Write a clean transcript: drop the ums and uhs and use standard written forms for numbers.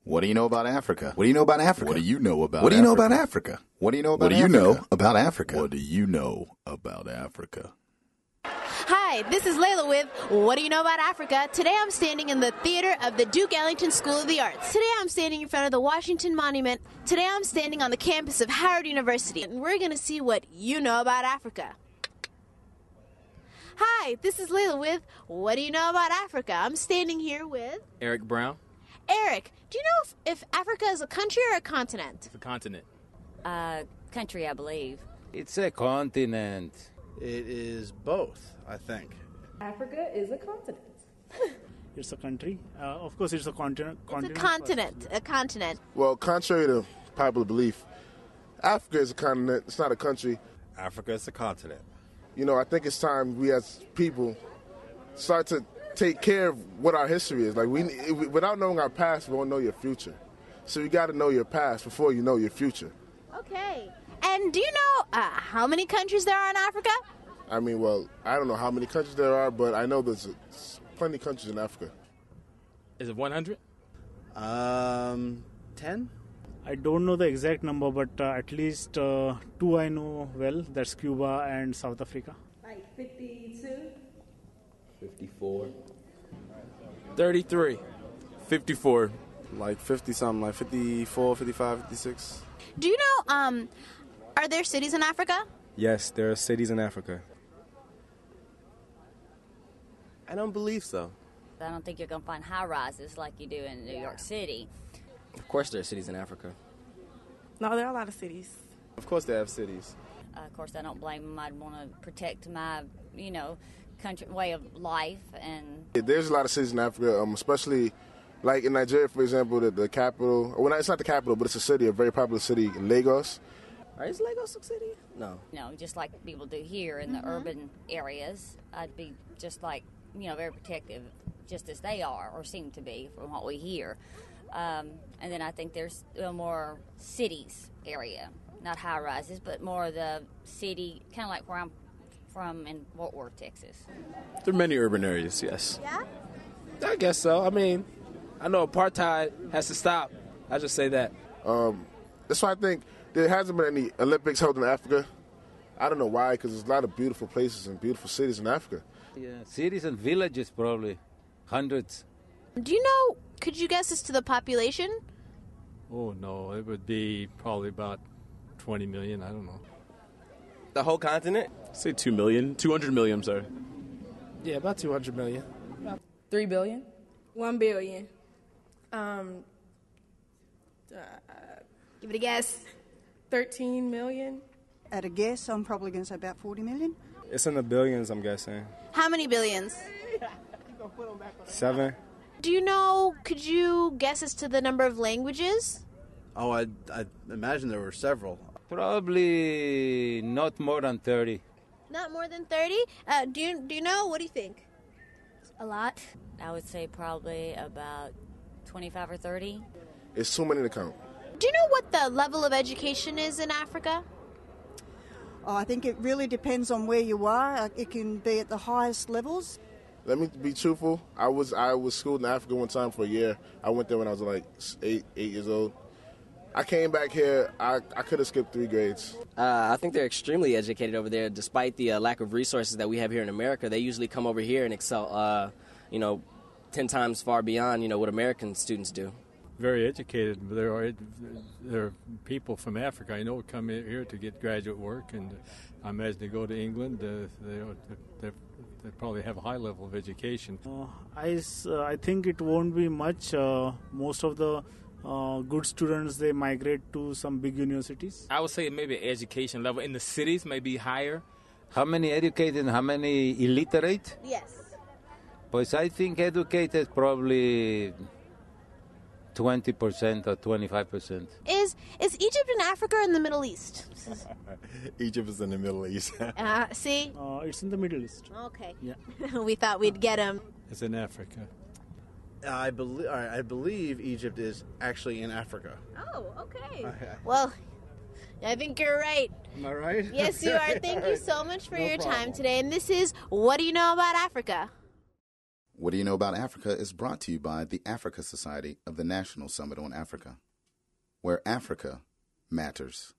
What do you know about Africa? What do you know about Africa? What do you know about What do you know about Africa? Africa? What do you know about What do you Africa? know about Africa? What do you know about Africa? Hi, this is Layla with What Do You Know About Africa? Today I'm standing in the theater of the Duke Ellington School of the Arts. Today I'm standing in front of the Washington Monument. Today I'm standing on the campus of Howard University. And we're going to see what you know about Africa. Hi, this is Layla with What Do You Know About Africa? I'm standing here with Eric Brown. Eric, do you know if Africa is a country or a continent? It's a continent. Country, I believe. It's a continent. It is both, I think. Africa is a continent. It's a country. Of course, it's a continent. A continent. Well, contrary to popular belief, Africa is a continent. It's not a country. Africa is a continent. You know, I think it's time we as people start to take care of what our history is. Like, without knowing our past, we won't know your future. So you got to know your past before you know your future. Okay. And do you know how many countries there are in Africa? I mean, well, I don't know how many countries there are, but I know there's plenty of countries in Africa. Is it 100? 10? I don't know the exact number, but at least two I know well. That's Cuba and South Africa. Like 52? 54. 33. 54. Like 50-something, like 54, 55, 56. Do you know, are there cities in Africa? Yes, there are cities in Africa. I don't believe so. I don't think you're going to find high-rises like you do in New York City. Of course there are cities in Africa. No, there are a lot of cities. Of course they have cities. Of course, I don't blame them. I'd want to protect my, country way of life. And there's a lot of cities in Africa, especially like in Nigeria, for example, the capital. Well, it's not the capital, but it's a city, a very popular city, Lagos. Is Lagos a city? No. No, just like people do here in the urban areas. I'd be just like, very protective, just as they are, or seem to be, from what we hear. And then I think there's more cities area, not high-rises, but more the city, kind of like where I'm from in Fort Worth, Texas. There are many urban areas, yes. Yeah? I guess so. I mean, I know apartheid has to stop. I just say that. That's why I think there hasn't been any Olympics held in Africa. I don't know why, because there's a lot of beautiful places and beautiful cities in Africa. Yeah, cities and villages probably, hundreds. Do you know, could you guess as to the population? Oh, no, it would be probably about 20 million, I don't know. The whole continent? Say 2 million, 200 million, sorry. Yeah, about 200 million. 3 billion? 1 billion. Give it a guess. 13 million? At a guess, I'm probably going to say about 40 million. It's in the billions, I'm guessing. How many billions? 7. Do you know, could you guess as to the number of languages? Oh, I imagine there were several. Probably not more than 30. Not more than 30? Do you know? What do you think? A lot. I would say probably about 25 or 30. It's too many to count. Do you know what the level of education is in Africa? Oh, I think it really depends on where you are. It can be at the highest levels. Let me be truthful. I was schooled in Africa one time for a year. I went there when I was like 8 years old. I came back here. I could have skipped 3 grades. I think they're extremely educated over there, despite the lack of resources that we have here in America. They usually come over here and excel, 10 times far beyond, what American students do. Very educated. There are people from Africa I know come in here to get graduate work, and I imagine they go to England. They probably have a high level of education. I think it won't be much. Most of the good students, they migrate to some big universities. I would say maybe education level in the cities may be higher. How many educated and how many illiterate? Yes. Pues I think educated probably 20% or 25%. Is Egypt in Africa or in the Middle East? Egypt is in the Middle East. See? It's in the Middle East. Okay. Yeah. We thought we'd get him. It's in Africa. I believe Egypt is actually in Africa. Oh, okay. Well, I think you're right. Am I right? Yes, you are. Thank you so much for your time today. And this is What Do You Know About Africa? What Do You Know About Africa is brought to you by the Africa Society of the National Summit on Africa, where Africa matters.